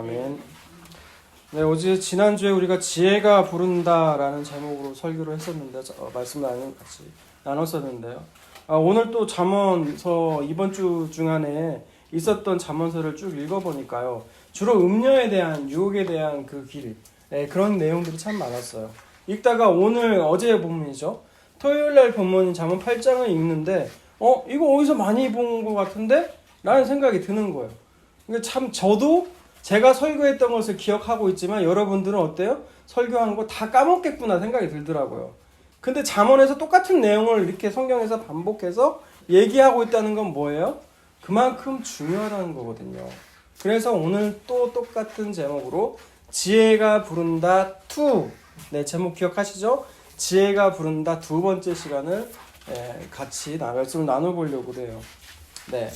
아멘. 네, 어제 지난주에 우리가 지혜가 부른다라는 제목으로 설교를 했었는데 말씀을 같이 나눴었는데요. 오늘 또 잠언서 이번 주 중간에 있었던 잠언서를 쭉 읽어보니까요. 주로 음녀에 대한 유혹에 대한 그 길, 그런 내용들이 참 많았어요. 읽다가 어제 본문이죠. 토요일날 본문인 잠언 8장을 읽는데 이거 어디서 많이 본 것 같은데? 라는 생각이 드는 거예요. 그러니까 참 저도 제가 설교했던 것을 기억하고 있지만 여러분들은 어때요? 설교한 거 다 까먹겠구나 생각이 들더라고요. 근데 잠언에서 똑같은 내용을 이렇게 성경에서 반복해서 얘기하고 있다는 건 뭐예요? 그만큼 중요하다는 거거든요. 그래서 오늘 또 똑같은 제목으로 지혜가 부른다 2. 네, 제목 기억하시죠? 지혜가 부른다 두 번째 시간을 같이 말씀을 나눠보려고 해요. 네.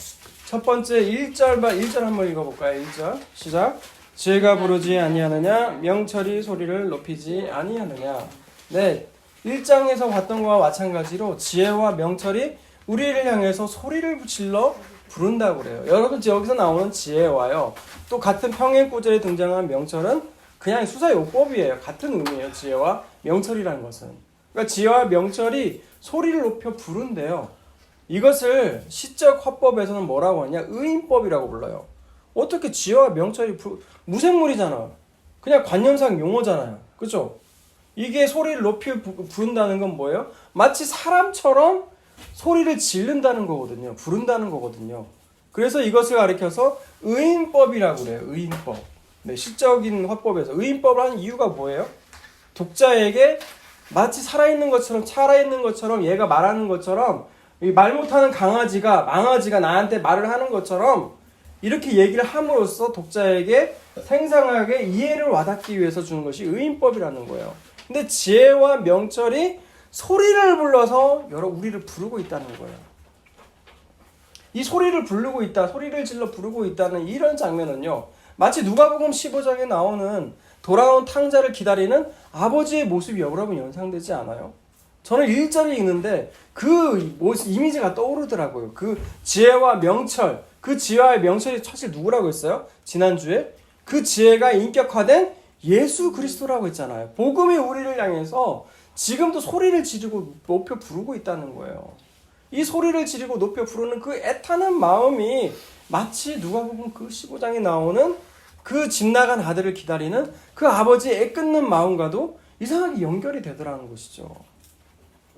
첫 번째 1절 한번 읽어볼까요? 1절 시작. 지혜가 부르지 아니하느냐 명철이 소리를 높이지 아니하느냐. 네, 1장에서 봤던 것과 마찬가지로 지혜와 명철이 우리를 향해서 소리를 질러 부른다고 그래요. 여러분 여기서 나오는 지혜와요 또 같은 평행 구절에 등장한 명철은 그냥 수사요법이에요. 같은 의미예요. 지혜와 명철이라는 것은. 그러니까 지혜와 명철이 소리를 높여 부른대요. 이것을 시적 화법에서는 뭐라고 하냐? 의인법이라고 불러요. 어떻게 지혜와 명철이 무생물이잖아. 그냥 관념상 용어잖아요. 그죠? 이게 소리를 높이 부른다는 건 뭐예요? 마치 사람처럼 소리를 지른다는 거거든요. 부른다는 거거든요. 그래서 이것을 가리켜서 의인법이라고 그래요. 의인법. 네, 시적인 화법에서 의인법을 하는 이유가 뭐예요? 독자에게 마치 살아있는 것처럼 얘가 말하는 것처럼 말 못하는 망아지가 나한테 말을 하는 것처럼 이렇게 얘기를 함으로써 독자에게 생생하게 이해를 와닿기 위해서 주는 것이 의인법이라는 거예요. 근데 지혜와 명철이 소리를 불러서 우리를 부르고 있다는 거예요. 이 소리를 질러 부르고 있다는 이런 장면은요, 마치 누가복음 15장에 나오는 돌아온 탕자를 기다리는 아버지의 모습이 여러분 연상되지 않아요? 저는 1절을 읽는데 그 이미지가 떠오르더라고요. 그 지혜와 명철, 그 지혜와 명철이 사실 누구라고 했어요? 지난주에 그 지혜가 인격화된 예수 그리스도라고 했잖아요. 복음이 우리를 향해서 지금도 소리를 지르고 높여 부르고 있다는 거예요. 이 소리를 지르고 높여 부르는 그 애타는 마음이 마치 누가복음 그 15장에 나오는 그 집 나간 아들을 기다리는 그 아버지의 애끓는 마음과도 이상하게 연결이 되더라는 것이죠.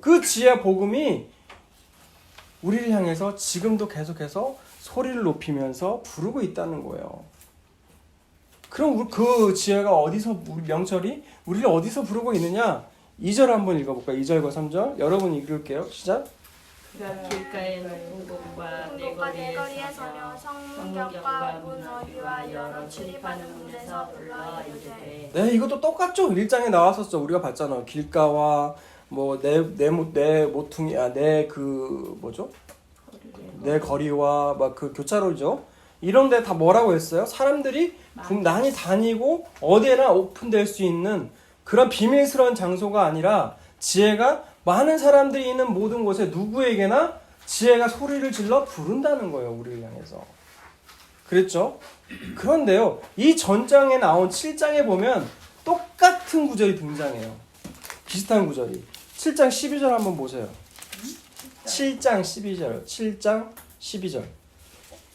그 지혜 복음이 우리를 향해서 지금도 계속해서 소리를 높이면서 부르고 있다는 거예요. 그럼 그 지혜가 명철이 우리를 어디서 부르고 있느냐? 2절 한번 읽어볼까요? 2절과 3절 여러분 읽을게요. 시작. 길가에 높은 곳과 내 거리에 서며 성문격과 문 어귀와 여러 출입하는 문에서 불러 이르되. 네, 이것도 똑같죠. 1장에 나왔었죠. 우리가 봤잖아요. 길가와 내 거리와 막 그 교차로죠. 이런데 다 뭐라고 했어요? 사람들이 많이 다니고 어디에나 오픈될 수 있는 그런 비밀스러운 장소가 아니라 지혜가 많은 사람들이 있는 모든 곳에 누구에게나 지혜가 소리를 질러 부른다는 거예요. 우리를 향해서. 그랬죠? 그런데요, 이 전장에 나온 7장에 보면 똑같은 구절이 등장해요. 비슷한 구절이. 7장 12절 한번 보세요. 7장 12절.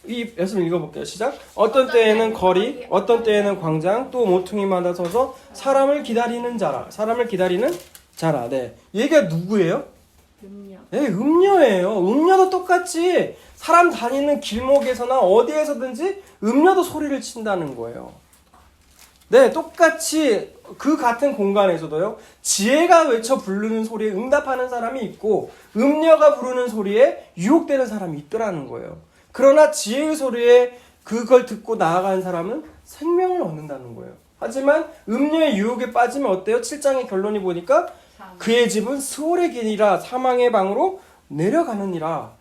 이 말씀 읽어볼게요. 시작. 어떤 때에는 거리, 어떤 때에는 광장, 또 모퉁이마다 서서 사람을 기다리는 자라. 네. 얘가 누구예요? 음녀. 네, 음녀예요. 음녀도 똑같이 사람 다니는 길목에서나 어디에서든지 음녀도 소리를 친다는 거예요. 네, 똑같이 그 같은 공간에서도요, 지혜가 외쳐 부르는 소리에 응답하는 사람이 있고 음녀가 부르는 소리에 유혹되는 사람이 있더라는 거예요. 그러나 지혜의 소리에 그걸 듣고 나아가는 사람은 생명을 얻는다는 거예요. 하지만 음녀의 유혹에 빠지면 어때요? 7장의 결론이 보니까 그의 집은 스올의 길이라 사망의 방으로 내려가느니라.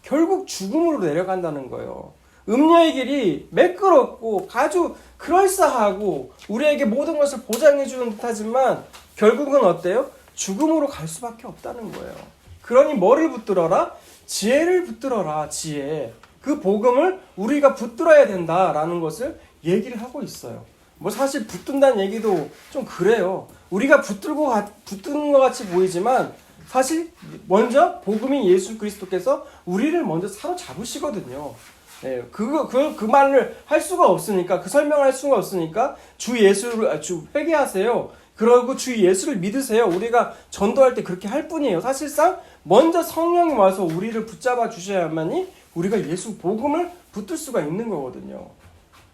결국 죽음으로 내려간다는 거예요. 음녀의 길이 매끄럽고 아주 그럴싸하고 우리에게 모든 것을 보장해주는 듯하지만 결국은 어때요? 죽음으로 갈 수밖에 없다는 거예요. 그러니 뭐를 붙들어라? 지혜를 붙들어라. 지혜. 그 복음을 우리가 붙들어야 된다라는 것을 얘기를 하고 있어요. 뭐 사실 붙든다는 얘기도 좀 그래요. 우리가 붙드는 것 같이 보이지만 사실 먼저 복음인 예수 그리스도께서 우리를 먼저 사로잡으시거든요. 네, 그 말을 할 수가 없으니까, 그 설명을 할 수가 없으니까 회개하세요. 그러고 주 예수를 믿으세요. 우리가 전도할 때 그렇게 할 뿐이에요. 사실상 먼저 성령이 와서 우리를 붙잡아 주셔야만이 우리가 예수 복음을 붙들 수가 있는 거거든요.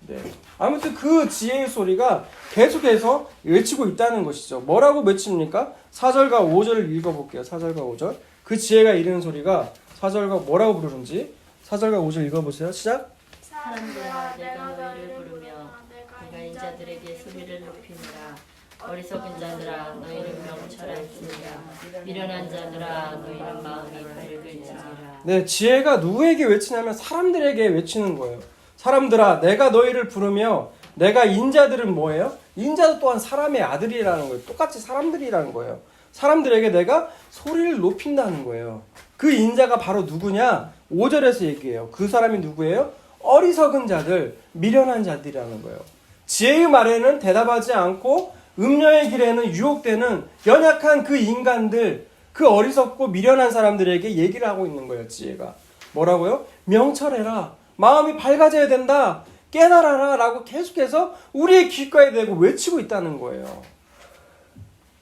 네. 아무튼 그 지혜의 소리가 계속해서 외치고 있다는 것이죠. 뭐라고 외칩니까? 4절과 5절을 읽어볼게요. 4절과 5절. 그 지혜가 이르는 소리가 4절과 뭐라고 부르는지 4절과 5절 읽어보세요. 시작. 사람들아 내가 너희를 부르며 내가 인자들에게 소리를 높이니라. 어리석은 자들아 너희는 명철할지니라. 미련한 자들아 너희는 마음이 밝을지니라. 네, 지혜가 누구에게 외치냐면 사람들에게 외치는 거예요. 사람들아 내가 너희를 부르며 내가 인자들은 뭐예요? 인자도 또한 사람의 아들이라는 거예요. 똑같이 사람들이라는 거예요. 사람들에게 내가 소리를 높인다는 거예요. 그 인자가 바로 누구냐? 5절에서 얘기해요. 그 사람이 누구예요? 어리석은 자들, 미련한 자들이라는 거예요. 지혜의 말에는 대답하지 않고 음녀의 길에는 유혹되는 연약한 그 인간들, 그 어리석고 미련한 사람들에게 얘기를 하고 있는 거예요. 지혜가 뭐라고요? 명철해라. 마음이 밝아져야 된다. 깨달아라. 라고 계속해서 우리의 귓가에 대고 외치고 있다는 거예요.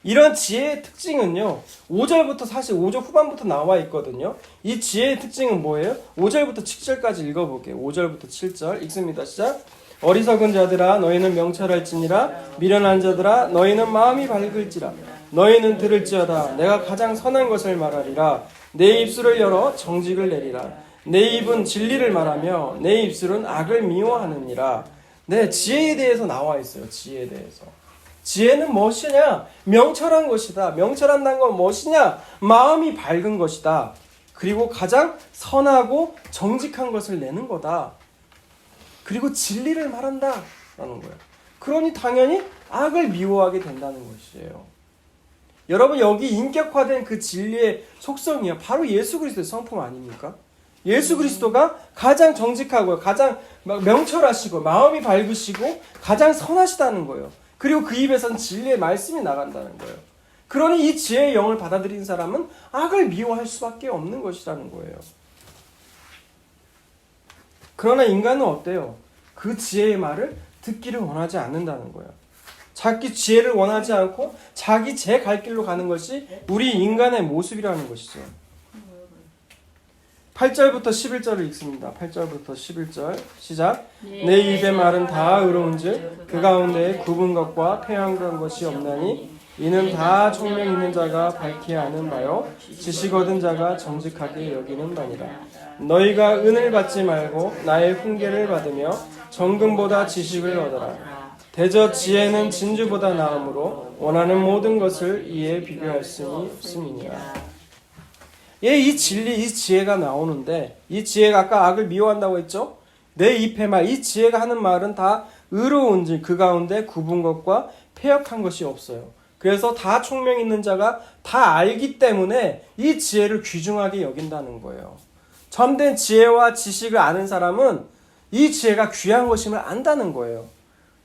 이런 지혜의 특징은요. 5절부터 사실 5절 후반부터 나와 있거든요. 이 지혜의 특징은 뭐예요? 5절부터 7절까지 읽어볼게요. 5절부터 7절 읽습니다. 시작. 어리석은 자들아 너희는 명철할지니라. 미련한 자들아 너희는 마음이 밝을지라. 너희는 들을지어다. 내가 가장 선한 것을 말하리라. 내 입술을 열어 정직을 내리라. 내 입은 진리를 말하며 내 입술은 악을 미워하느니라. 네, 지혜에 대해서 나와 있어요. 지혜에 대해서. 지혜는 무엇이냐? 명철한 것이다. 명철한다는 건 무엇이냐? 마음이 밝은 것이다. 그리고 가장 선하고 정직한 것을 내는 거다. 그리고 진리를 말한다. 라는 거예요. 그러니 당연히 악을 미워하게 된다는 것이에요. 여러분 여기 인격화된 그 진리의 속성이요. 바로 예수 그리스도의 성품 아닙니까? 예수 그리스도가 가장 정직하고 가장 명철하시고 마음이 밝으시고 가장 선하시다는 거예요. 그리고 그 입에서는 진리의 말씀이 나간다는 거예요. 그러니 이 지혜의 영을 받아들인 사람은 악을 미워할 수밖에 없는 것이라는 거예요. 그러나 인간은 어때요? 그 지혜의 말을 듣기를 원하지 않는다는 거예요. 자기 지혜를 원하지 않고 자기 제 갈 길로 가는 것이 우리 인간의 모습이라는 것이죠. 8절부터 11절을 읽습니다. 8절부터 11절 시작. 내 입의 말은 다 의로운즉 그 가운데 굽은 것과 패한 것이 없나니 이는 다 총명 있는 자가 밝히 아는 바요 지식 얻은 자가 정직하게 여기는 바니라. 너희가 은을 받지 말고 나의 훈계를 받으며 정금보다 지식을 얻어라. 대저 지혜는 진주보다 나음으로 원하는 모든 것을 이에 비교할 수는 없음이니라. 예, 이 진리, 이 지혜가 나오는데 이 지혜가 아까 악을 미워한다고 했죠? 내 입의 말, 이 지혜가 하는 말은 다 의로운지 그 가운데 굽은 것과 패역한 것이 없어요. 그래서 다 총명 있는 자가 다 알기 때문에 이 지혜를 귀중하게 여긴다는 거예요. 참된 지혜와 지식을 아는 사람은 이 지혜가 귀한 것임을 안다는 거예요.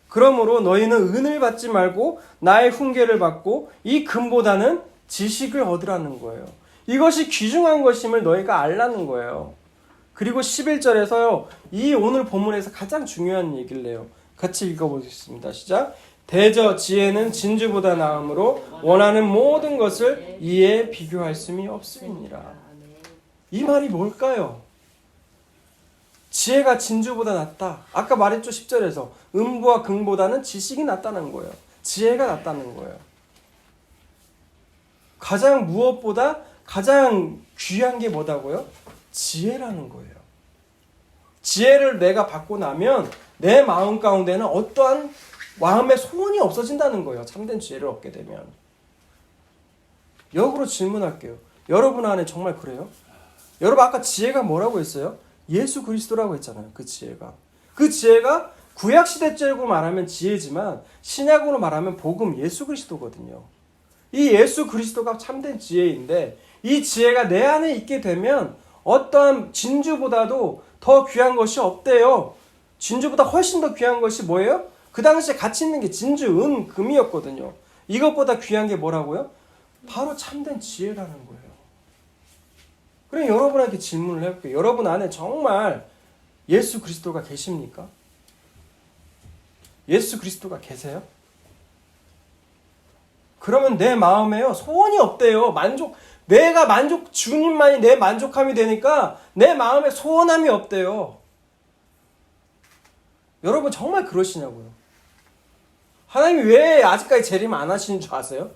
그러므로 너희는 은을 받지 말고 나의 훈계를 받고 이 금보다는 지식을 얻으라는 거예요. 이것이 귀중한 것임을 너희가 알라는 거예요. 그리고 11절에서요. 이 오늘 본문에서 가장 중요한 얘기를 해요. 같이 읽어보겠습니다. 시작. 대저 지혜는 진주보다 나음으로 원하는 모든 것을 이에 비교할 수는 없음이니라. 이 말이 뭘까요? 지혜가 진주보다 낫다. 아까 말했죠. 10절에서 음부와 금보다는 지식이 낫다는 거예요. 지혜가 낫다는 거예요. 가장 무엇보다 가장 귀한 게 뭐다고요? 지혜라는 거예요. 지혜를 내가 받고 나면 내 마음 가운데는 어떠한 마음의 소원이 없어진다는 거예요. 참된 지혜를 얻게 되면. 역으로 질문할게요. 여러분 안에 정말 그래요? 여러분 아까 지혜가 뭐라고 했어요? 예수 그리스도라고 했잖아요. 그 지혜가. 그 지혜가 구약시대적으로 말하면 지혜지만 신약으로 말하면 복음 예수 그리스도거든요. 이 예수 그리스도가 참된 지혜인데 이 지혜가 내 안에 있게 되면 어떠한 진주보다도 더 귀한 것이 없대요. 진주보다 훨씬 더 귀한 것이 뭐예요? 그 당시에 가치 있는 게 진주, 은, 금이었거든요. 이것보다 귀한 게 뭐라고요? 바로 참된 지혜라는 거예요. 그럼 여러분에게 질문을 해볼게요. 여러분 안에 정말 예수 그리스도가 계십니까? 예수 그리스도가 계세요? 그러면 내 마음에요 소원이 없대요. 주님만이 내 만족함이 되니까 내 마음에 소원함이 없대요. 여러분 정말 그러시냐고요? 하나님이 왜 아직까지 재림 안 하시는 줄 아세요?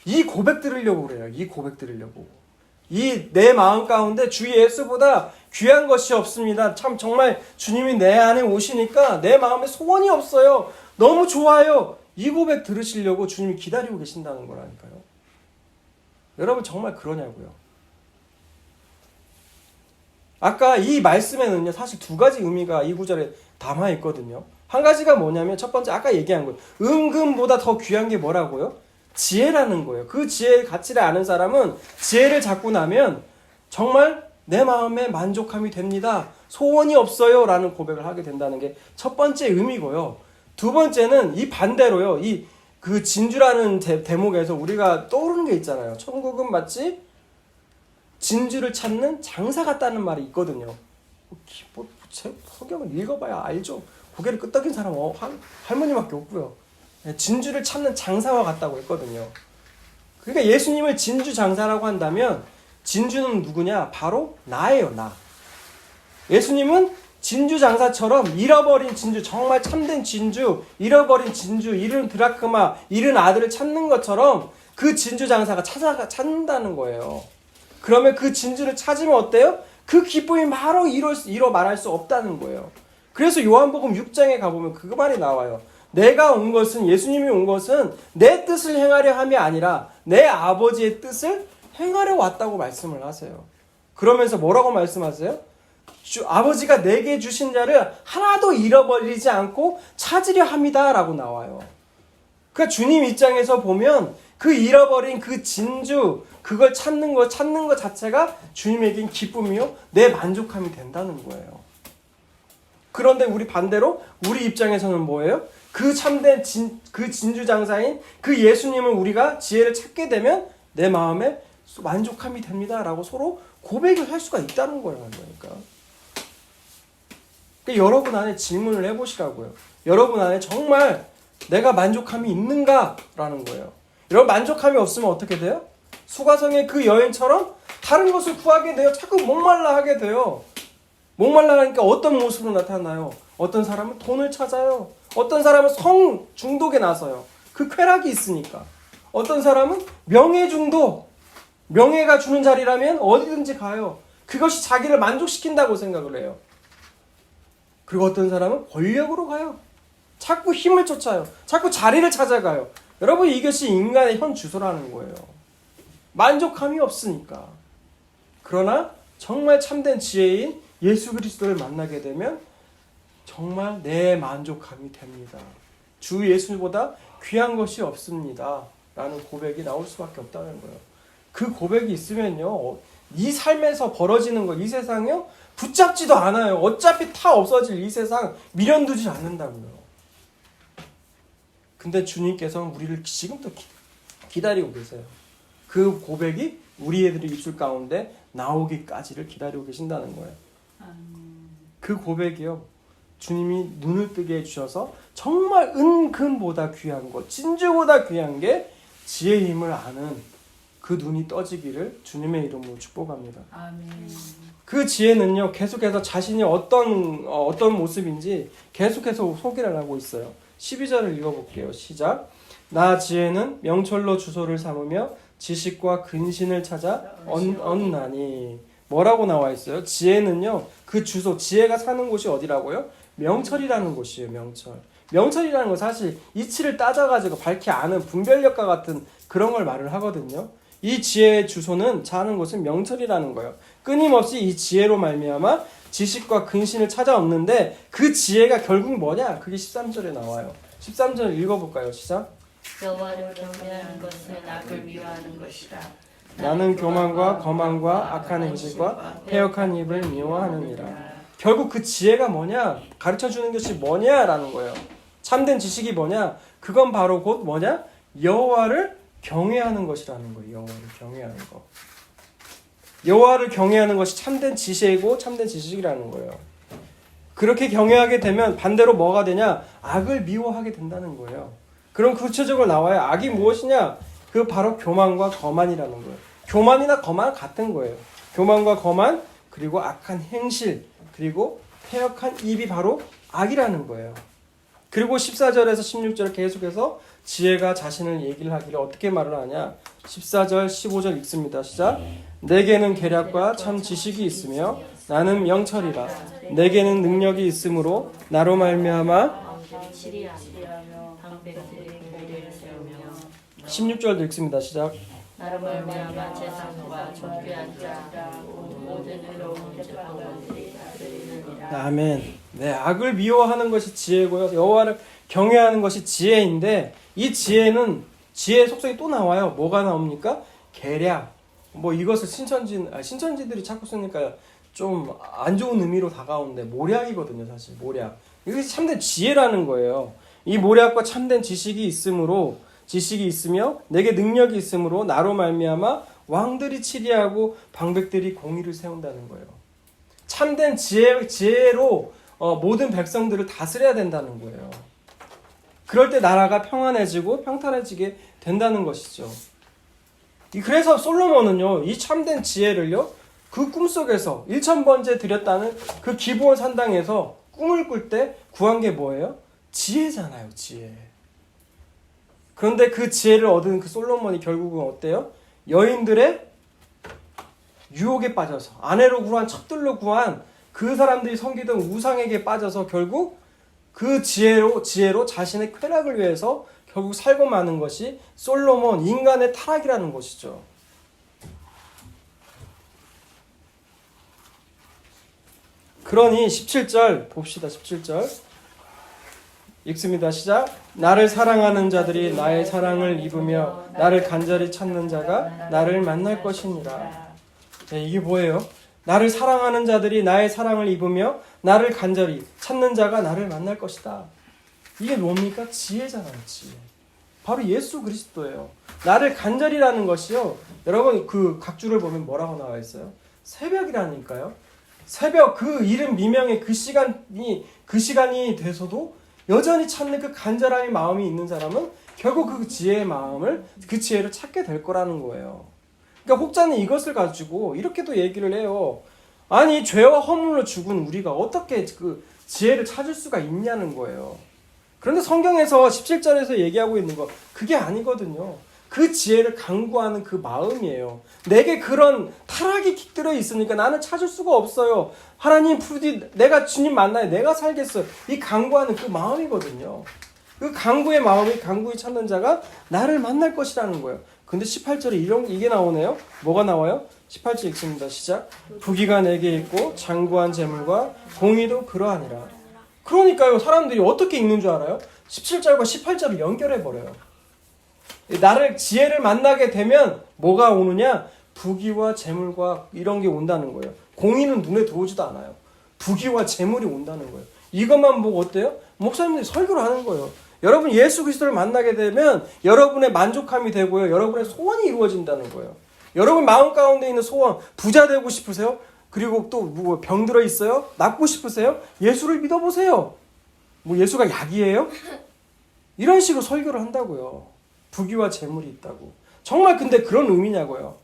이 고백 들으려고 그래요. 이 고백 들으려고. 이 내 마음 가운데 주 예수보다 귀한 것이 없습니다. 참 정말 주님이 내 안에 오시니까 내 마음에 소원이 없어요. 너무 좋아요. 이 고백 들으시려고 주님이 기다리고 계신다는 거라니까요. 여러분 정말 그러냐고요. 아까 이 말씀에는요 사실 두 가지 의미가 이 구절에 담아 있거든요. 한 가지가 뭐냐면 첫 번째 아까 얘기한 거예요. 은금보다 더 귀한 게 뭐라고요? 지혜라는 거예요. 그 지혜의 가치를 아는 사람은 지혜를 잡고 나면 정말 내 마음에 만족함이 됩니다. 소원이 없어요 라는 고백을 하게 된다는 게 첫 번째 의미고요. 두 번째는 이 반대로요. 그 진주라는 대목에서 우리가 떠오르는 게 있잖아요. 천국은 마치 진주를 찾는 장사 같다는 말이 있거든요. 성경을 읽어봐야 알죠. 고개를 끄덕인 사람은 할머니밖에 없고요. 진주를 찾는 장사와 같다고 했거든요. 그러니까 예수님을 진주 장사라고 한다면 진주는 누구냐? 바로 나예요. 나. 예수님은 진주 장사처럼 잃어버린 진주, 정말 참된 진주, 잃어버린 진주, 잃은 드라크마, 잃은 아들을 찾는 것처럼 그 진주 장사가 찾는다는 거예요. 그러면 그 진주를 찾으면 어때요? 그 기쁨이 바로 이뤄 말할 수 없다는 거예요. 그래서 요한복음 6장에 가보면 그 말이 나와요. 내가 온 것은, 예수님이 온 것은 내 뜻을 행하려 함이 아니라 내 아버지의 뜻을 행하려 왔다고 말씀을 하세요. 그러면서 뭐라고 말씀하세요? 아버지가 내게 주신 자를 하나도 잃어버리지 않고 찾으려 합니다 라고 나와요. 그러니까 주님 입장에서 보면 그 잃어버린 그 진주, 그걸 찾는 것 자체가 주님에겐 기쁨이요 내 만족함이 된다는 거예요. 그런데 우리 반대로 우리 입장에서는 뭐예요? 그 참된 그 진주 장사인 그 예수님을 우리가 지혜를 찾게 되면 내 마음에 만족함이 됩니다 라고 서로 고백을 할 수가 있다는 거예요. 그러니까 여러분 안에 질문을 해보시라고요. 여러분 안에 정말 내가 만족함이 있는가? 라는 거예요. 여러분 만족함이 없으면 어떻게 돼요? 수가성의 그 여인처럼 다른 것을 구하게 돼요. 자꾸 목말라 하게 돼요. 목말라 하니까 어떤 모습으로 나타나요? 어떤 사람은 돈을 찾아요. 어떤 사람은 성 중독에 나서요. 그 쾌락이 있으니까. 어떤 사람은 명예 중독. 명예가 주는 자리라면 어디든지 가요. 그것이 자기를 만족시킨다고 생각을 해요. 그리고 어떤 사람은 권력으로 가요. 자꾸 힘을 쫓아요. 자꾸 자리를 찾아가요. 여러분 이것이 인간의 현 주소라는 거예요. 만족함이 없으니까. 그러나 정말 참된 지혜인 예수 그리스도를 만나게 되면 정말 내 만족함이 됩니다. 주 예수보다 귀한 것이 없습니다. 라는 고백이 나올 수밖에 없다는 거예요. 그 고백이 있으면요. 이 삶에서 벌어지는 거, 이 세상이요. 붙잡지도 않아요. 어차피 다 없어질 이 세상 미련두지 않는다고요. 근데 주님께서는 우리를 지금도 기다리고 계세요. 그 고백이 우리 애들의 입술 가운데 나오기까지를 기다리고 계신다는 거예요. 그 고백이요. 주님이 눈을 뜨게 해주셔서 정말 은금보다 귀한 것, 진주보다 귀한 게 지혜의 힘을 아는 그 눈이 떠지기를 주님의 이름으로 축복합니다. 아멘. 그 지혜는요, 계속해서 자신이 어떤 모습인지 계속해서 소개를 하고 있어요. 12절을 읽어볼게요. 시작. 나 지혜는 명철로 주소를 삼으며 지식과 근신을 찾아 얻나니. 뭐라고 나와 있어요? 지혜는요, 그 주소, 지혜가 사는 곳이 어디라고요? 명철이라는 곳이에요. 명철이라는 건 사실 이치를 따져가지고 밝히 아는 분별력과 같은 그런 걸 말을 하거든요. 이 지혜의 주소는 사는 곳은 명철이라는 거예요. 끊임없이 이 지혜로 말미암아 지식과 근신을 찾아 얻는데 그 지혜가 결국 뭐냐? 그게 13절에 나와요. 13절 읽어볼까요? 시작. 여호와를 경배하는 것은 악을 미워하는 것이라. 나는 교만과 거만과 악한 행실과 패역한 입을 미워하느니라. 결국 그 지혜가 뭐냐? 가르쳐주는 것이 뭐냐라는 거예요. 참된 지식이 뭐냐? 그건 바로 곧 뭐냐? 여호와를 경외하는 것이라는 거예요. 여호와를 경외하는 거. 여호와를 경외하는 것이 참된 지혜이고 참된 지식이라는 거예요. 그렇게 경외하게 되면 반대로 뭐가 되냐? 악을 미워하게 된다는 거예요. 그럼 구체적으로 나와요. 악이 무엇이냐? 그 바로 교만과 거만이라는 거예요. 교만이나 거만 같은 거예요. 교만과 거만, 그리고 악한 행실, 그리고 패역한 입이 바로 악이라는 거예요. 그리고 14절에서 16절 계속해서 지혜가 자신을 얘기를 하기를 어떻게 말을 하냐? 14절, 15절 읽습니다. 시작. 내게는 계략과 참 지식이 있으며 나는 명철이라. 내게는 능력이 있으므로 나로 말미암아 16절도 읽습니다. 시작. 나로 말미암아 재산과 존귀한 자 모든 의로운 재판관들이 다스리느니라. 아멘. 네, 악을 미워하는 것이 지혜고요. 여호와를 경외하는 것이 지혜인데 이 지혜는 지혜의 속성이 또 나와요. 뭐가 나옵니까? 계략. 뭐 이것을 신천지들이 자꾸 쓰니까 좀 안 좋은 의미로 다가오는데 모략이거든요, 사실. 모략. 이것이 참된 지혜라는 거예요. 이 모략과 참된 지식이 있으며 내게 능력이 있으므로 나로 말미암아 왕들이 치리하고 방백들이 공의를 세운다는 거예요. 참된 지혜로 모든 백성들을 다스려야 된다는 거예요. 그럴 때 나라가 평안해지고 평탄해지게 된다는 것이죠. 그래서 솔로몬은요, 이 참된 지혜를요, 그 꿈속에서 1000번째 드렸다는 그 기브온 산당에서 꿈을 꿀 때 구한 게 뭐예요? 지혜잖아요, 지혜. 그런데 그 지혜를 얻은 그 솔로몬이 결국은 어때요? 여인들의 유혹에 빠져서, 아내로 구한, 첩들로 구한 그 사람들이 섬기던 우상에게 빠져서 결국 그 지혜로 자신의 쾌락을 위해서 결국 살고 마는 것이 솔로몬, 인간의 타락이라는 것이죠. 그러니 17절 봅시다. 17절 읽습니다. 시작. 나를 사랑하는 자들이 나의 사랑을 입으며 나를 간절히 찾는 자가 나를 만날 것이니라. 네, 이게 뭐예요? 나를 사랑하는 자들이 나의 사랑을 입으며 나를 간절히 찾는 자가 나를 만날 것이다. 이게 뭡니까? 지혜잖아요, 지혜. 바로 예수 그리스도예요. 나를 간절히라는 것이요. 여러분 그 각주를 보면 뭐라고 나와 있어요? 새벽이라니까요. 새벽 그 이른 미명의 그 시간이 돼서도 여전히 찾는 그 간절함의 마음이 있는 사람은 결국 그 지혜의 마음을, 그 지혜를 찾게 될 거라는 거예요. 그러니까 혹자는 이것을 가지고 이렇게도 얘기를 해요. 아니 죄와 허물로 죽은 우리가 어떻게 그 지혜를 찾을 수가 있냐는 거예요. 그런데 성경에서 17절에서 얘기하고 있는 거 그게 아니거든요. 그 지혜를 강구하는 그 마음이에요. 내게 그런 타락이 깃들어 있으니까 나는 찾을 수가 없어요. 하나님 부디 내가 주님 만나야 내가 살겠어요. 이 강구하는 그 마음이거든요. 그 강구의 마음이 강구히 찾는 자가 나를 만날 것이라는 거예요. 근데 18절에 이게 나오네요. 뭐가 나와요? 18절 읽습니다. 시작. 부귀가 내게 있고 장구한 재물과 공의도 그러하니라. 그러니까요. 사람들이 어떻게 읽는 줄 알아요? 17절과 18절을 연결해버려요. 나를 지혜를 만나게 되면 뭐가 오느냐? 부귀와 재물과 이런 게 온다는 거예요. 공의는 눈에 들어오지도 않아요. 부귀와 재물이 온다는 거예요. 이것만 보고 어때요? 목사님들이 설교를 하는 거예요. 여러분 예수 그리스도를 만나게 되면 여러분의 만족함이 되고요. 여러분의 소원이 이루어진다는 거예요. 여러분 마음 가운데 있는 소원, 부자 되고 싶으세요? 그리고 또 뭐 병 들어 있어요? 낫고 싶으세요? 예수를 믿어보세요. 뭐 예수가 약이에요? 이런 식으로 설교를 한다고요. 부귀와 재물이 있다고. 정말 근데 그런 의미냐고요.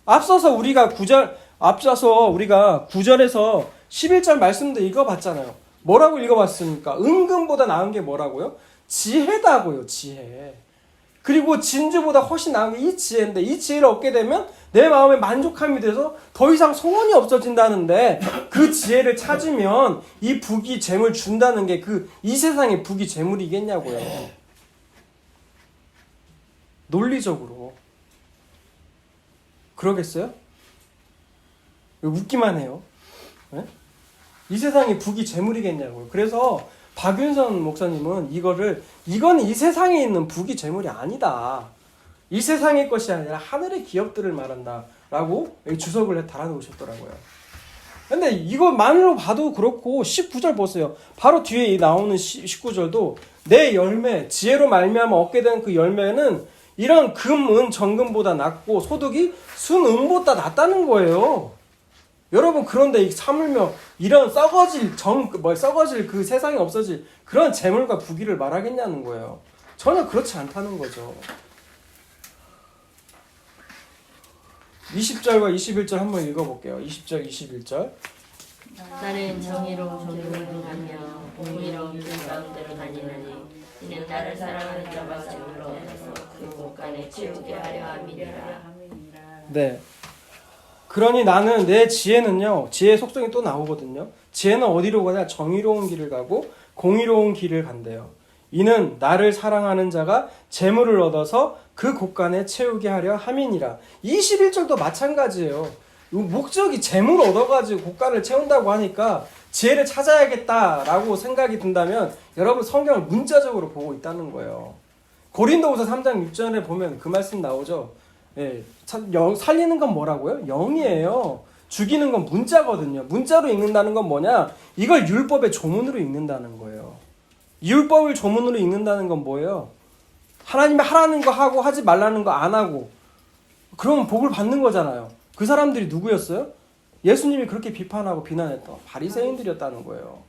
앞서서 우리가 9절에서 11절 말씀도 읽어봤잖아요. 뭐라고 읽어봤습니까? 은금보다 나은 게 뭐라고요? 지혜다고요. 지혜. 그리고 진주보다 훨씬 나은 게 이 지혜인데 이 지혜를 얻게 되면 내 마음에 만족함이 돼서 더 이상 소원이 없어진다는데 그 지혜를 찾으면 이 부귀 재물 준다는 게 이 세상의 부귀 재물이겠냐고요. 논리적으로 그러겠어요? 왜 웃기만 해요? 네? 이 세상이 부귀 재물이겠냐고요. 그래서 박윤선 목사님은 이건 이 세상에 있는 부귀 재물이 아니다. 이 세상의 것이 아니라 하늘의 기업들을 말한다 라고 주석을 달아놓으셨더라고요. 근데 이것만으로 봐도 그렇고 19절 보세요. 바로 뒤에 나오는 19절도 내 열매, 지혜로 말미암아 얻게 된 그 열매는 이런 금, 은, 정금보다 낫고 소득이 순, 은보다 낫다는 거예요. 여러분 그런데 이 사물며 이런 썩어질 썩어질 그 세상에 없어질 그런 재물과 부귀를 말하겠냐는 거예요. 전혀 그렇지 않다는 거죠. 20절과 21절 한번 읽어볼게요. 20절, 21절. 나는 정의로운 종교를 하며 공의로운 길 가운데로 다니나니 이는 나를 사랑하는 자가 재물로 얻어서 그 곳간에 채우게 하려 함이니라. 네. 그러니 나는 내 지혜는요. 지혜의 속성이 또 나오거든요. 지혜는 어디로 가냐? 정의로운 길을 가고 공의로운 길을 간대요. 이는 나를 사랑하는 자가 재물을 얻어서 그 곳간에 채우게 하려 함이니라. 21절도 마찬가지예요. 목적이 재물을 얻어가지고 곳간을 채운다고 하니까 지혜를 찾아야겠다라고 생각이 든다면 여러분 성경을 문자적으로 보고 있다는 거예요. 고린도후서 3장 6절에 보면 그 말씀 나오죠. 예, 살리는 건 뭐라고요? 영이에요. 죽이는 건 문자거든요. 문자로 읽는다는 건 뭐냐? 이걸 율법의 조문으로 읽는다는 거예요. 율법을 조문으로 읽는다는 건 뭐예요? 하나님이 하라는 거 하고 하지 말라는 거 안 하고 그러면 복을 받는 거잖아요. 그 사람들이 누구였어요? 예수님이 그렇게 비판하고 비난했던 바리새인들이었다는 거예요.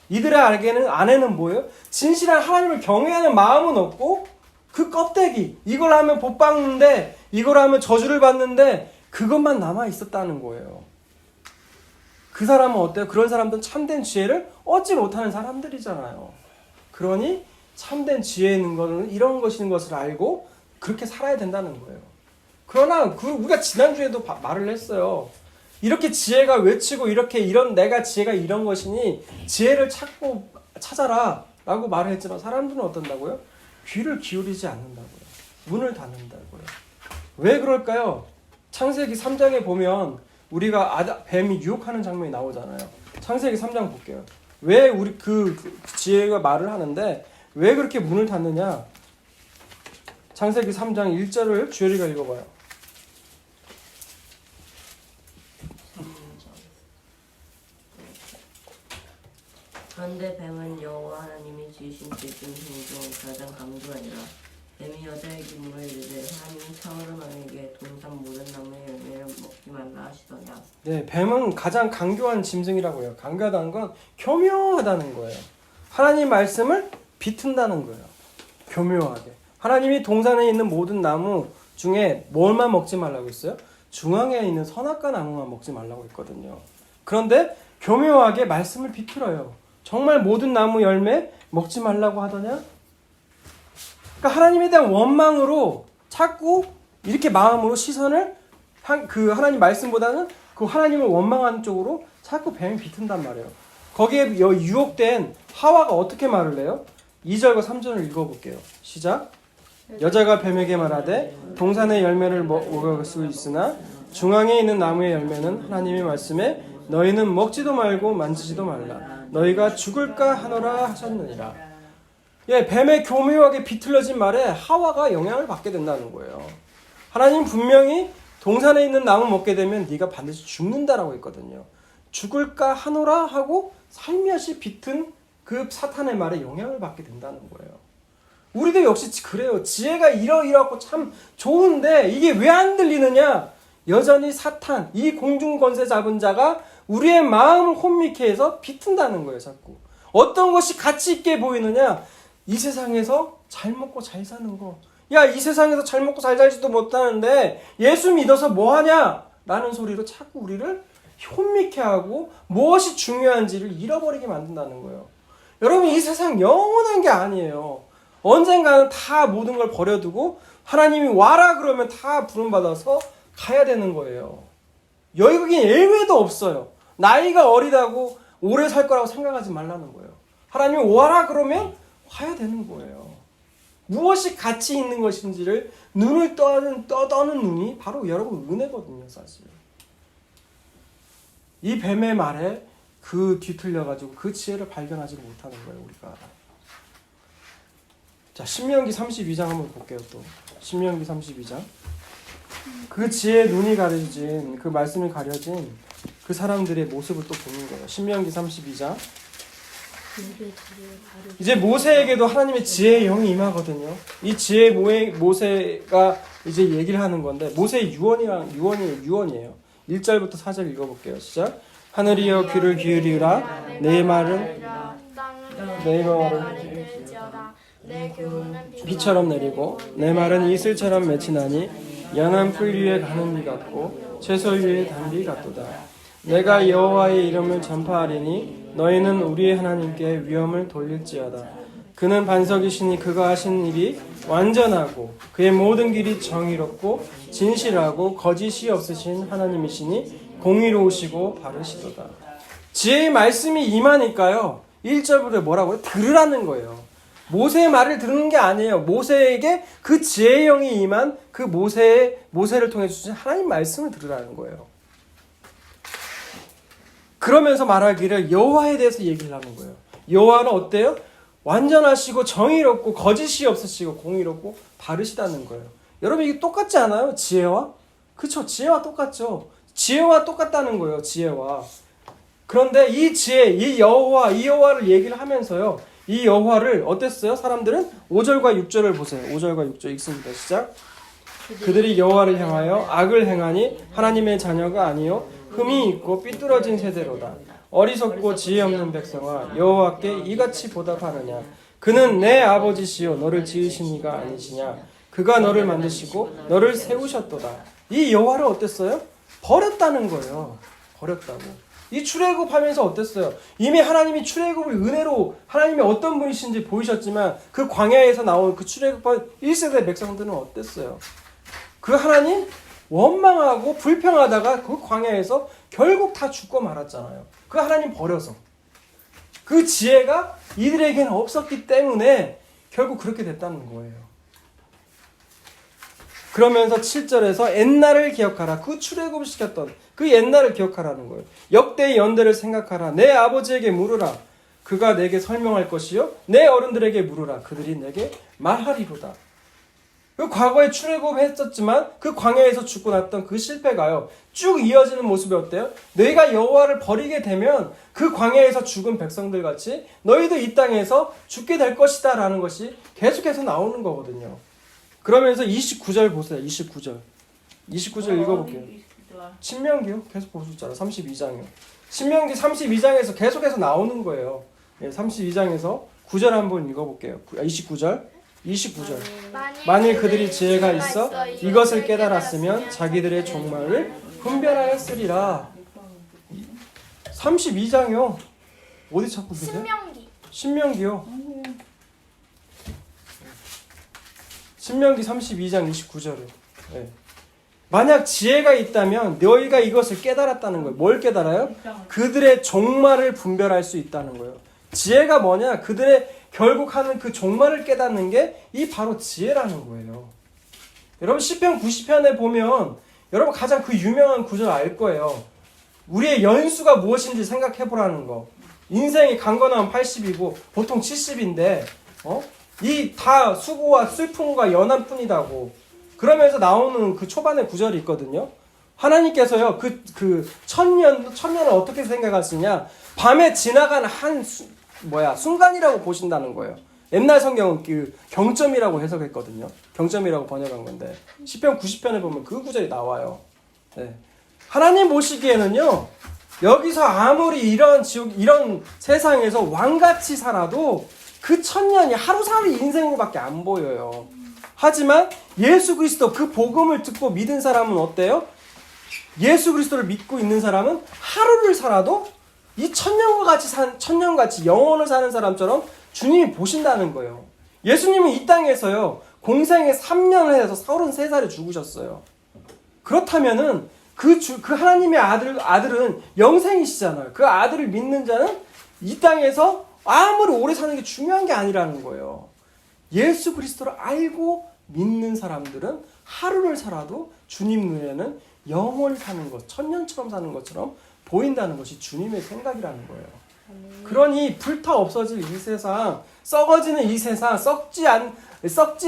이들의 안에는 뭐예요? 진실한 하나님을 경외하는 마음은 없고 그 껍데기, 이걸 하면 복 받는데 이걸 하면 저주를 받는데 그것만 남아 있었다는 거예요. 그 사람은 어때요? 그런 사람들은 참된 지혜를 얻지 못하는 사람들이잖아요. 그러니 참된 지혜 있는 것은 이런 것인 것을 알고 그렇게 살아야 된다는 거예요. 그러나 우리가 지난주에도 말을 했어요. 이렇게 지혜가 외치고 내가 지혜가 이런 것이니 지혜를 찾아라 라고 말을 했지만 사람들은 어떤다고요? 귀를 기울이지 않는다고요. 문을 닫는다고요. 왜 그럴까요? 창세기 3장에 보면 우리가 뱀이 유혹하는 장면이 나오잖아요. 창세기 3장 볼게요. 왜 우리 그 지혜가 말을 하는데 왜 그렇게 문을 닫느냐? 창세기 3장 1절을 주열이가 읽어봐요. 그런데 뱀은 여호와 하나님이 지으신 지금 중 가장 강조하니라. 뱀이 여자의 기물을 이르되 하나님이 참으로 너에게 동산 모든 나무의 열매를 먹지 말라 하시더냐. 네, 뱀은 가장 강교한 짐승이라고 해요. 강교하다는 건 교묘하다는 거예요. 하나님 말씀을 비튼다는 거예요. 교묘하게. 하나님이 동산에 있는 모든 나무 중에 뭘만 먹지 말라고 했어요? 중앙에 있는 선악과 나무만 먹지 말라고 했거든요. 그런데 교묘하게 말씀을 비틀어요. 정말 모든 나무 열매 먹지 말라고 하더냐? 그러니까 하나님에 대한 원망으로 자꾸 이렇게 마음으로 시선을 하나님 말씀보다는 그 하나님을 원망하는 쪽으로 자꾸 뱀이 비튼단 말이에요. 거기에 유혹된 하와가 어떻게 말을 해요? 2절과 3절을 읽어볼게요. 시작. 여자가 뱀에게 말하되 동산의 열매를 먹을 수 있으나 중앙에 있는 나무의 열매는 하나님의 말씀에 너희는 먹지도 말고 만지지도 말라. 너희가 죽을까 하노라 하셨느니라. 예, 뱀의 교묘하게 비틀어진 말에 하와가 영향을 받게 된다는 거예요. 하나님 분명히 동산에 있는 나무 먹게 되면 네가 반드시 죽는다라고 했거든요. 죽을까 하노라 하고 살며시 비튼 그 사탄의 말에 영향을 받게 된다는 거예요. 우리도 역시 그래요. 지혜가 이러이러하고 참 좋은데 이게 왜 안 들리느냐? 여전히 사탄, 이 공중 권세 잡은 자가 우리의 마음을 혼미케 해서 비튼다는 거예요. 자꾸. 어떤 것이 가치 있게 보이느냐? 이 세상에서 잘 먹고 잘 사는 거. 야, 이 세상에서 잘 먹고 잘 살지도 못하는데 예수 믿어서 뭐하냐? 라는 소리로 자꾸 우리를 혼미케 하고 무엇이 중요한지를 잃어버리게 만든다는 거예요. 여러분, 이 세상 영원한 게 아니에요. 언젠가는 다 모든 걸 버려두고 하나님이 와라 그러면 다 부름받아서 가야 되는 거예요. 여기 예외도 없어요. 나이가 어리다고 오래 살 거라고 생각하지 말라는 거예요. 하나님이 와라 그러면 와야 되는 거예요. 무엇이 가치 있는 것인지를 눈을 떠는 눈이 바로 여러분 은혜거든요, 사실. 이 뱀의 말에 뒤틀려가지고 그 지혜를 발견하지 못하는 거예요, 우리가. 자, 신명기 32장 한번 볼게요, 또. 신명기 32장. 그 지혜의 눈이 가려진, 그 말씀이 가려진 그 사람들의 모습을 또 보는 거예요. 신명기 32장. 이제 모세에게도 하나님의 지혜의 영이 임하거든요. 이 지혜 모세가 이제 얘기를 하는 건데 모세의 유언이에요. 1절부터 4절 읽어볼게요. 시작. 하늘이여 귀를 기울이라 내 말은 비처럼 내리고 내 말은 이슬처럼 맺히나니 연한 풀 위에 가는 비 같고 채소 위에 단비 같도다. 내가 여호와의 이름을 전파하리니 너희는 우리의 하나님께 위엄을 돌릴지어다. 그는 반석이시니 그가 하신 일이 완전하고 그의 모든 길이 정의롭고 진실하고 거짓이 없으신 하나님이시니 공의로우시고 바르시도다. 지혜의 말씀이 임하니까요. 1절부터 뭐라고요? 들으라는 거예요. 모세의 말을 듣는 게 아니에요. 모세에게 그 지혜의 영이 임한 그 모세를 통해 주신 하나님 말씀을 들으라는 거예요. 그러면서 말하기를 여호와에 대해서 얘기를 하는 거예요. 여호와는 어때요? 완전하시고 정의롭고 거짓이 없으시고 공의롭고 바르시다는 거예요. 여러분 이게 똑같지 않아요? 지혜와? 그쵸? 지혜와 똑같죠. 지혜와 똑같다는 거예요. 지혜와. 그런데 이 지혜, 이 여호와를 얘기를 하면서요. 이 여호와를 어땠어요? 사람들은 5절과 6절을 보세요. 5절과 6절 읽습니다. 시작. 그들이 여호와를 향하여 악을 행하니 하나님의 자녀가 아니요 흠이 있고 삐뚤어진 세대로다. 어리석고 지혜 없는 백성아 여호와께 이같이 보답하느냐. 그는 내 아버지시요 너를 지으신 이가 아니시냐. 그가 너를 만드시고 너를 세우셨도다. 이 여호와를 어땠어요? 버렸다는 거예요. 버렸다고. 이 출애굽하면서 어땠어요? 이미 하나님이 출애굽을 은혜로 하나님이 어떤 분이신지 보이셨지만 그 광야에서 나온 그 출애굽한 1세대 백성들은 어땠어요? 그 하나님 원망하고 불평하다가 그 광야에서 결국 다 죽고 말았잖아요. 그 하나님 버려서. 그 지혜가 이들에게는 없었기 때문에 결국 그렇게 됐다는 거예요. 그러면서 7절에서 옛날을 기억하라. 그 출애굽을 시켰던 그 옛날을 기억하라는 거예요. 역대의 연대를 생각하라. 내 아버지에게 물으라. 그가 내게 설명할 것이요. 내 어른들에게 물으라. 그들이 내게 말하리로다. 그 과거에 출애굽했었지만 그 광야에서 죽고 났던 그 실패가요. 쭉 이어지는 모습이 어때요? 너희가 여호와를 버리게 되면 그 광야에서 죽은 백성들 같이 너희도 이 땅에서 죽게 될 것이다 라는 것이 계속해서 나오는 거거든요. 그러면서 29절 보세요. 29절 읽어볼게요. 신명기요? 계속 보셨잖아요. 32장이요. 신명기 32장에서 계속해서 나오는 거예요. 32장에서 9절 한번 읽어볼게요. 29절. 만일 그들이 지혜가 있어 이것을 깨달았으면 자기들의 종말을 분별하였으리라. 32장이요. 어디 찾고 계세요? 신명기요. 신명기 32장 29절이요. 네. 만약 지혜가 있다면 너희가 이것을 깨달았다는 거예요. 뭘 깨달아요? 그들의 종말을 분별할 수 있다는 거예요. 지혜가 뭐냐? 그들의 결국 하는 그 종말을 깨닫는 게 이 바로 지혜라는 거예요. 여러분 시편 90편에 보면 여러분 가장 그 유명한 구절 알 거예요. 우리의 연수가 무엇인지 생각해 보라는 거. 인생이 강건하면 80이고 보통 70인데 이 다 수고와 슬픔과 연한뿐이다고. 그러면서 나오는 그 초반의 구절이 있거든요. 하나님께서요 그 천년을 어떻게 생각하시냐? 밤에 지나간 순간이라고 보신다는 거예요. 옛날 성경은 그 경점이라고 해석했거든요. 경점이라고 번역한 건데 시편 90편에 보면 그 구절이 나와요. 네. 하나님 보시기에는요 여기서 아무리 이런 세상에서 왕같이 살아도 그 천년이 하루살이 인생으로밖에 안 보여요. 하지만 예수 그리스도 그 복음을 듣고 믿은 사람은 어때요? 예수 그리스도를 믿고 있는 사람은 하루를 살아도 이 천년같이 영원을 사는 사람처럼 주님이 보신다는 거예요. 예수님은 이 땅에서요 공생에 3년을 해서 33살에 죽으셨어요. 그렇다면은 그 하나님의 아들은 영생이시잖아요. 그 아들을 믿는 자는 이 땅에서 아무리 오래 사는 게 중요한 게 아니라는 거예요. 예수 그리스도를 알고 믿는 사람들은 하루를 살아도 주님 눈에는 영원히 사는 것, 천년처럼 사는 것처럼 보인다는 것이 주님의 생각이라는 거예요. 그러니 불타 없어질 이 세상 썩어지는 이 세상, 썩지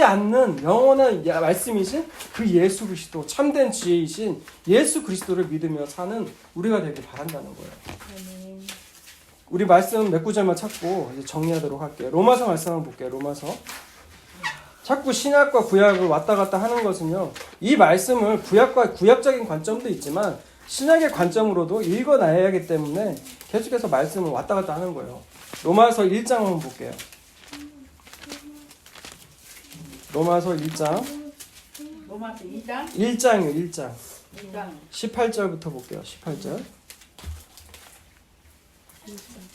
않는 영원한 말씀이신 그 예수 그리스도, 참된 지혜이신 예수 그리스도를 믿으며 사는 우리가 되길 바란다는 거예요. 우리 말씀 몇 구절만 찾고 이제 정리하도록 할게요. 로마서 말씀 한번 볼게요. 로마서. 자꾸 신약과 구약을 왔다 갔다 하는 것은요, 이 말씀을 구약적인 관점도 있지만 신약의 관점으로도 읽어놔야 하기 때문에 계속해서 말씀을 왔다 갔다 하는 거예요. 로마서 1장 한번 볼게요. 로마서 1장. 로마서 2장? 1장이요, 1장. 2장. 18절부터 볼게요. 18절.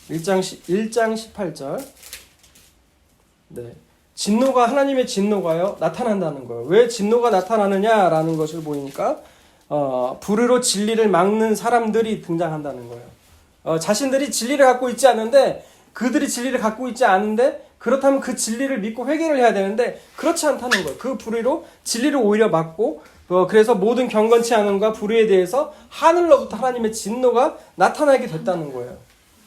1장 18절. 네. 하나님의 진노가요, 나타난다는 거예요. 왜 진노가 나타나느냐라는 것을 보이니까, 불의로 진리를 막는 사람들이 등장한다는 거예요. 자신들이 진리를 갖고 있지 않은데, 그들이 진리를 갖고 있지 않은데, 그렇다면 그 진리를 믿고 회개를 해야 되는데, 그렇지 않다는 거예요. 그 불의로 진리를 오히려 막고, 그래서 모든 경건치 않음과 불의에 대해서 하늘로부터 하나님의 진노가 나타나게 됐다는 거예요.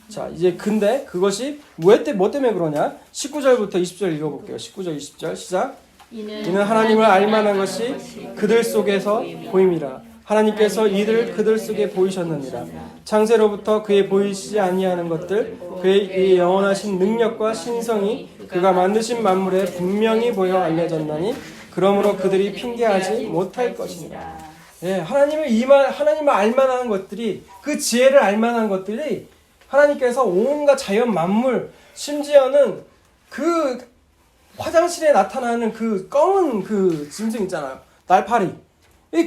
자, 이제 근데 그것이 뭐 때문에 그러냐? 19절부터 20절 읽어볼게요. 19절, 20절 시작. 이는 하나님을 알만한 것이 그들 속에서 보임이라. 하나님께서 이들을 그들 속에 보이셨느니라. 창세로부터 그의 보이시지 아니하는 것들, 그의 이 영원하신 능력과 신성이 그가 만드신 만물에 분명히 보여 알려졌나니 그러므로 그들이 핑계하지 못할 것이니라. 예, 하나님을 알만한 것들이, 그 지혜를 알만한 것들이 하나님께서 온갖 자연 만물, 심지어는 그 화장실에 나타나는 그 검은 그 짐승 있잖아요. 날파리.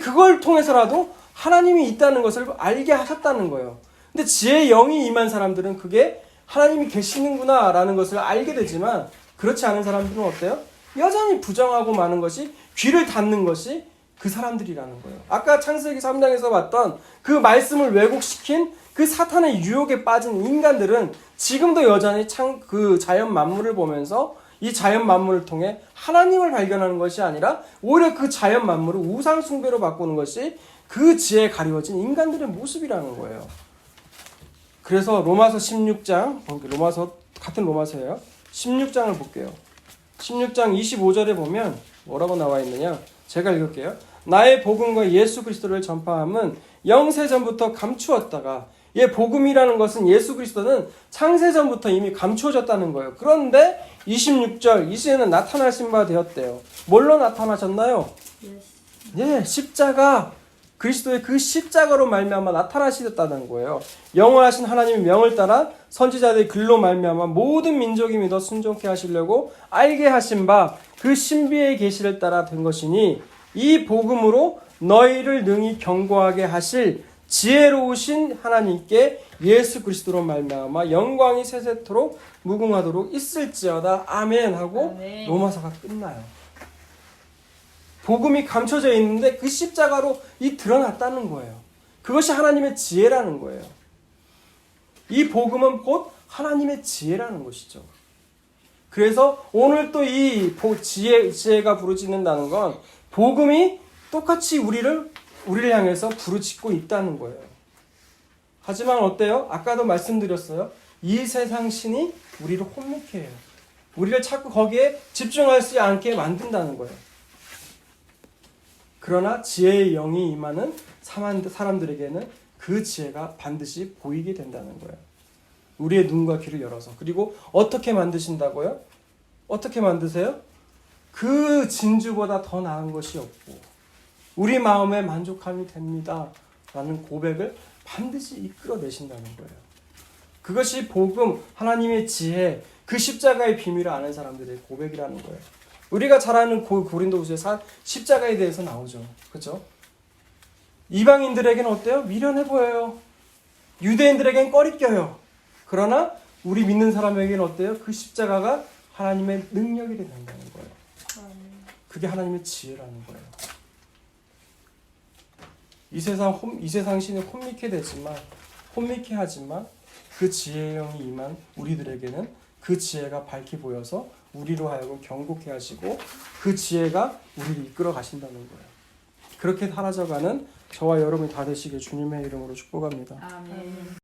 그걸 통해서라도 하나님이 있다는 것을 알게 하셨다는 거예요. 근데 지혜의 영이 임한 사람들은 그게 하나님이 계시는구나 라는 것을 알게 되지만, 그렇지 않은 사람들은 어때요? 여전히 부정하고 마는 것이, 귀를 닫는 것이 그 사람들이라는 거예요. 아까 창세기 3장에서 봤던 그 말씀을 왜곡시킨 그 사탄의 유혹에 빠진 인간들은 지금도 여전히 그 자연 만물을 보면서 이 자연 만물을 통해 하나님을 발견하는 것이 아니라 오히려 그 자연 만물을 우상 숭배로 바꾸는 것이 그 지혜에 가리워진 인간들의 모습이라는 거예요. 그래서 로마서 16장, 같은 로마서예요. 16장을 볼게요. 16장 25절에 보면 뭐라고 나와 있느냐? 제가 읽을게요. 나의 복음과 예수 그리스도를 전파함은 영세전부터 감추었다가, 복음이라는 것은, 예수 그리스도는 창세전부터 이미 감추어졌다는 거예요. 그런데 26절, 이제는 나타나신 바 되었대요. 뭘로 나타나셨나요? 십자가, 그리스도의 그 십자가로 말미암아 나타나시셨다는 거예요. 영원하신 하나님의 명을 따라 선지자들의 글로 말미암아 모든 민족이 믿어 순종케 하시려고 알게 하신 바 그 신비의 계시를 따라 된 것이니, 이 복음으로 너희를 능히 경고하게 하실 지혜로우신 하나님께 예수 그리스도로 말미암아 영광이 세세토록 무궁하도록 있을지어다. 아멘 하고 아멘. 로마서가 끝나요. 복음이 감춰져 있는데 그 십자가로 드러났다는 거예요. 그것이 하나님의 지혜라는 거예요. 이 복음은 곧 하나님의 지혜라는 것이죠. 그래서 오늘 또 이 지혜가 부르짖는다는 건, 복음이 똑같이 우리를 향해서 부르짖고 있다는 거예요. 하지만 어때요? 아까도 말씀드렸어요. 이 세상 신이 우리를 혼미케 해요. 우리를 자꾸 거기에 집중할 수 않게 만든다는 거예요. 그러나 지혜의 영이 임하는 사람들에게는 그 지혜가 반드시 보이게 된다는 거예요. 우리의 눈과 귀를 열어서. 그리고 어떻게 만드신다고요? 어떻게 만드세요? 그 진주보다 더 나은 것이 없고 우리 마음에 만족함이 됩니다 라는 고백을 반드시 이끌어내신다는 거예요. 그것이 복음, 하나님의 지혜, 그 십자가의 비밀을 아는 사람들의 고백이라는 거예요. 우리가 잘 아는 고린도후서 십자가에 대해서 나오죠. 그렇죠? 이방인들에게는 어때요? 미련해 보여요. 유대인들에게는 꺼리껴요. 그러나 우리 믿는 사람에게는 어때요? 그 십자가가 하나님의 능력이 된다는 거예요. 그게 하나님의 지혜라는 거예요. 이 세상 신이 혼미케 하지만 그 지혜의 영이 임한 우리들에게는 그 지혜가 밝히 보여서 우리로 하여금 경고케 하시고 그 지혜가 우리를 이끌어 가신다는 거예요. 그렇게 사라져가는 저와 여러분이 다 되시길 주님의 이름으로 축복합니다. 아멘.